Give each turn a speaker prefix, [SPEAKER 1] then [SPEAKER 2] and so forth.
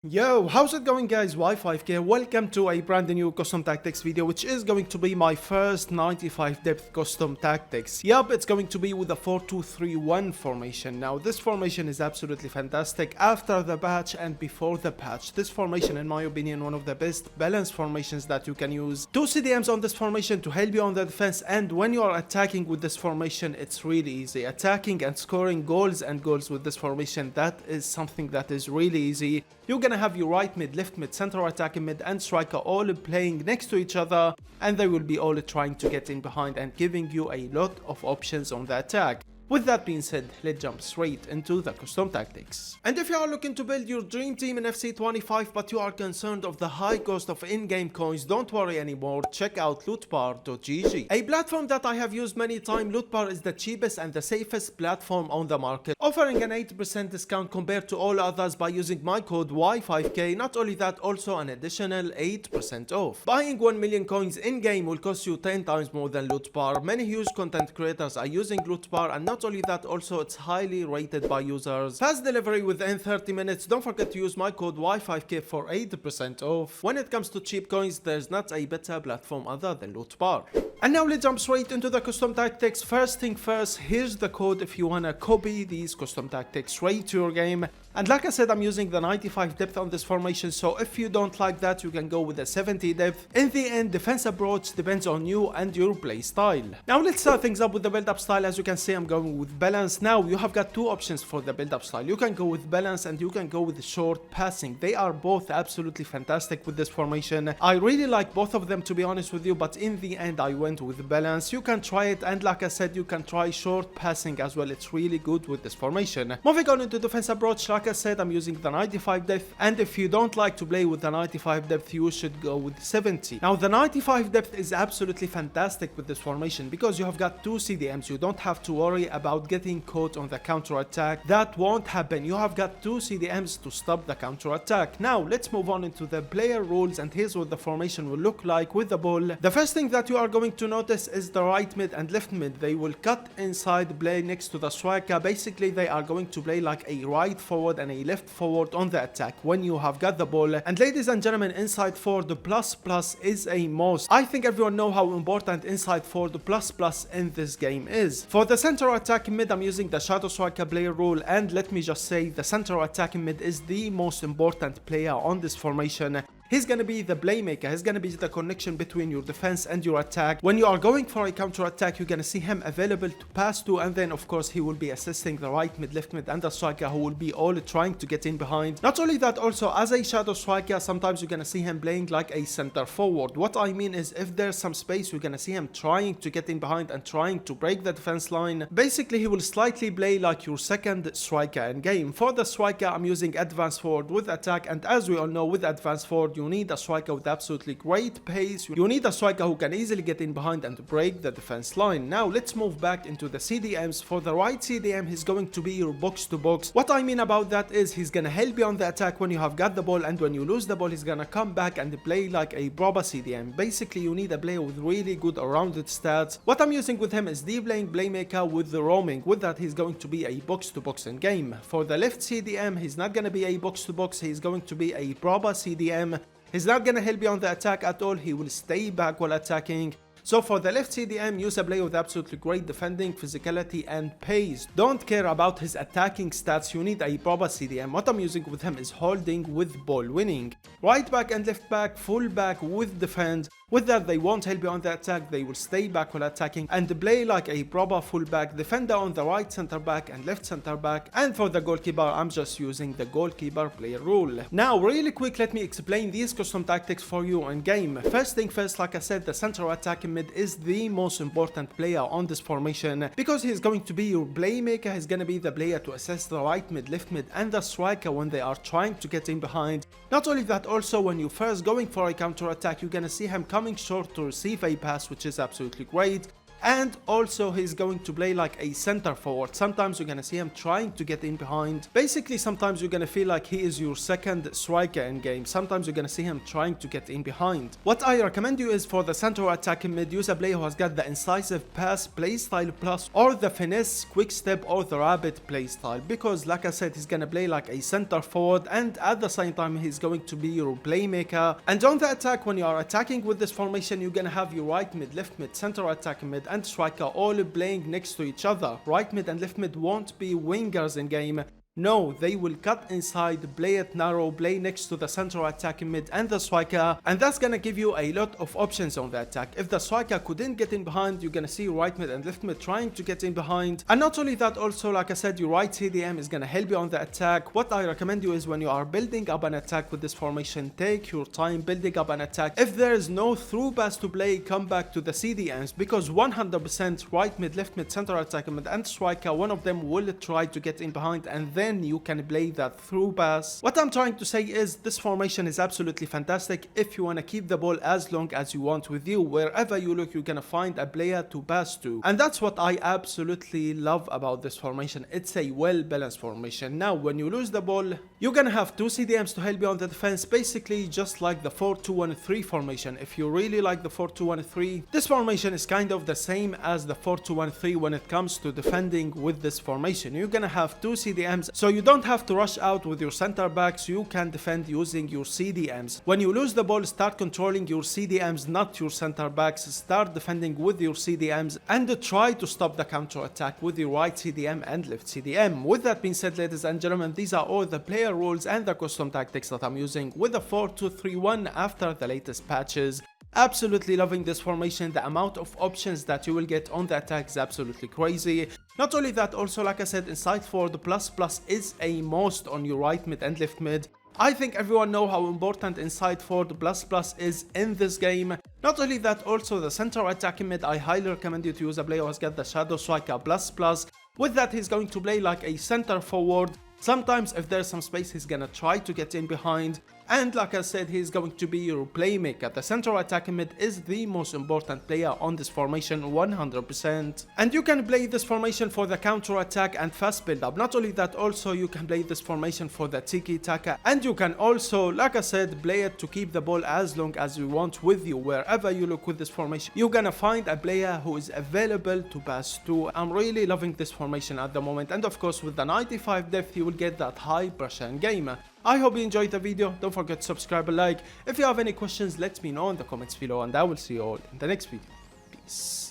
[SPEAKER 1] Yo, how's it going guys? Y5K, welcome to a brand new custom tactics video, which is going to be my first 95 depth custom tactics. Yup, it's going to be with a 4-2-3-1 formation. Now this formation is absolutely fantastic after the patch and before the patch. This formation, in my opinion, one of the best balanced formations that you can use. Two CDMs on this formation to help you on the defense, and when you are attacking with this formation, it's really easy. Attacking and scoring goals with this formation, that is something that is really easy. You're gonna have your right mid, left mid, center attacking mid and striker all playing next to each other, and they will be all trying to get in behind and giving you a lot of options on the attack. With that being said, let's jump straight into the custom tactics. And if you are looking to build your dream team in FC25 but you are concerned of the high cost of in-game coins, don't worry anymore, check out lootbar.gg. A platform that I have used many times. Lootbar is the cheapest and the safest platform on the market, offering an 80% discount compared to all others by using my code Y5K. Not only that, also an additional 8% off. Buying 1 million coins in-game will cost you 10 times more than Lootbar. Many huge content creators are using Lootbar, and not only that, also it's highly rated by users. Fast delivery within 30 minutes. Don't forget to use my code Y5K for 80% off. When it comes to cheap coins, there's not a better platform other than Lootbar. And now let's jump straight into the custom tactics. First thing first, here's the code if you wanna copy these custom tactics straight to your game. And like I said, I'm using the 95 depth on this formation, so if you don't like that, you can go with the 70 depth. In the end, defense approach depends on you and your play style. Now let's start things up with the build-up style. As you can see, I'm going with balance. Now you have got two options for the build-up style. You can go with balance and you can go with short passing. They are both absolutely fantastic with this formation. I really like both of them, to be honest with you, but in the end I went with balance. You can try it, and like I said, you can try short passing as well. It's really good with this formation. Moving on into defense approach, like I said, I'm using the 95 depth, and if you don't like to play with the 95 depth, you should go with 70. Now the 95 depth is absolutely fantastic with this formation because you have got two CDMs. You don't have to worry about getting caught on the counter attack. That won't happen. You have got two CDMs to stop the counter attack. Now let's move on into the player rules, and here's what the formation will look like with the ball. The first thing that you are going to notice is the right mid and left mid. They will cut inside, play next to the striker. Basically they are going to play like a right forward and a left forward on the attack when you have got the ball. And ladies and gentlemen, inside forward plus is a must. I think everyone know how important inside forward plus in this game is. For the center attacking mid, I'm using the shadow striker player rule, and let me just say, the center attacking mid is the most important player on this formation. He's gonna be the playmaker. He's gonna be the connection between your defense and your attack. When you are going for a counter attack, you're gonna see him available to pass to, and then of course he will be assisting the right mid, left mid and the striker, who will be all trying to get in behind. Not only that, also as a shadow striker, sometimes you're gonna see him playing like a center forward. What I mean is, if there's some space, you're gonna see him trying to get in behind and trying to break the defense line. Basically he will slightly play like your second striker in game. For the striker, I'm using advanced forward with attack, and as we all know, with advanced forward you need a striker with absolutely great pace. You need a striker who can easily get in behind and break the defense line. Now let's move back into the CDMs. For the right CDM, he's going to be your box to box. What I mean about that is, he's gonna help you on the attack when you have got the ball, and when you lose the ball, he's gonna come back and play like a proper CDM. Basically you need a player with really good rounded stats. What I'm using with him is the playing playmaker with the roaming. With that, he's going to be a box to box in game. For the left CDM, he's not gonna be a box to box. He's going to be a proper CDM. He's not gonna help you on the attack at all. He will stay back while attacking. So for the left CDM, use a player with absolutely great defending, physicality and pace. Don't care about his attacking stats. You need a proper CDM. What I'm using with him is holding with ball winning. Right back and left back, full back with defense. With that, they won't help you on the attack. They will stay back while attacking and play like a proper fullback, defender on the right center back and left center back. And for the goalkeeper, I'm just using the goalkeeper player rule. Now really quick, let me explain these custom tactics for you in game. First thing first, like I said, the center attacking mid is the most important player on this formation because he's going to be your playmaker. He's going to be the player to assess the right mid, left mid and the striker when they are trying to get in behind. Not only that, also when you first going for a counter attack, you're going to see him coming short to receive a pass, which is absolutely great. And also he's going to play like a center forward. Sometimes you're gonna see him trying to get in behind. Basically, sometimes you're gonna feel like he is your second striker in game. Sometimes you're gonna see him trying to get in behind. What I recommend you is for the center attacking mid, use a player who has got the incisive pass playstyle plus, or the finesse quick step, or the rapid playstyle, because like I said, he's gonna play like a center forward, and at the same time he's going to be your playmaker. And on the attack, when you are attacking with this formation, you're gonna have your right mid, left mid, center attacking mid, and striker all playing next to each other. Right mid and left mid won't be wingers in game. No, they will cut inside, play it narrow, play next to the center attacking mid and the striker, and that's gonna give you a lot of options on the attack. If the striker couldn't get in behind, you're gonna see right mid and left mid trying to get in behind. And not only that, also like I said, your right CDM is gonna help you on the attack. What I recommend you is when you are building up an attack with this formation, take your time building up an attack. If there is no through pass to play, come back to the CDMs, because 100% right mid, left mid, center attacking mid and striker, one of them will try to get in behind, and then you can play that through pass. What I'm trying to say is this formation is absolutely fantastic if you want to keep the ball as long as you want with you. Wherever you look, you're gonna find a player to pass to, and that's what I absolutely love about this formation. It's a well balanced formation. Now when you lose the ball, you're gonna have two CDMs to help you on the defense, basically just like the 4-2-1-3 formation. If you really like the 4-2-1-3, this formation is kind of the same as the 4-2-1-3 when it comes to defending with this formation. You're gonna have two CDMs, so you don't have to rush out with your center backs. You can defend using your CDMs. When you lose the ball, start controlling your CDMs, not your center backs. Start defending with your CDMs and try to stop the counter attack with your right CDM and left CDM. With that being said, ladies and gentlemen, these are all the player rules and the custom tactics that I'm using with the 4-2-3-1 after the latest patches. Absolutely loving this formation. The amount of options that you will get on the attack is absolutely crazy. Not only that, also like I said, inside forward plus is a must on your right mid and left mid. I think everyone know how important inside forward plus is in this game. Not only that, also the center attacking mid, I highly recommend you to use a player who has got the shadow striker plus. With that, he's going to play like a center forward. Sometimes if there's some space, he's gonna try to get in behind. And like I said, he's going to be your playmaker. The central attacking mid is the most important player on this formation, 100%. And you can play this formation for the counter attack and fast build up. Not only that, also you can play this formation for the tiki taka. And you can also, like I said, play it to keep the ball as long as you want with you. Wherever you look with this formation, you're gonna find a player who is available to pass to. I'm really loving this formation at the moment. And of course, with the 95 depth, you will get that high pressure in game. I hope you enjoyed the video. Don't forget to subscribe and like. If you have any questions, let me know in the comments below, and I will see you all in the next video. Peace.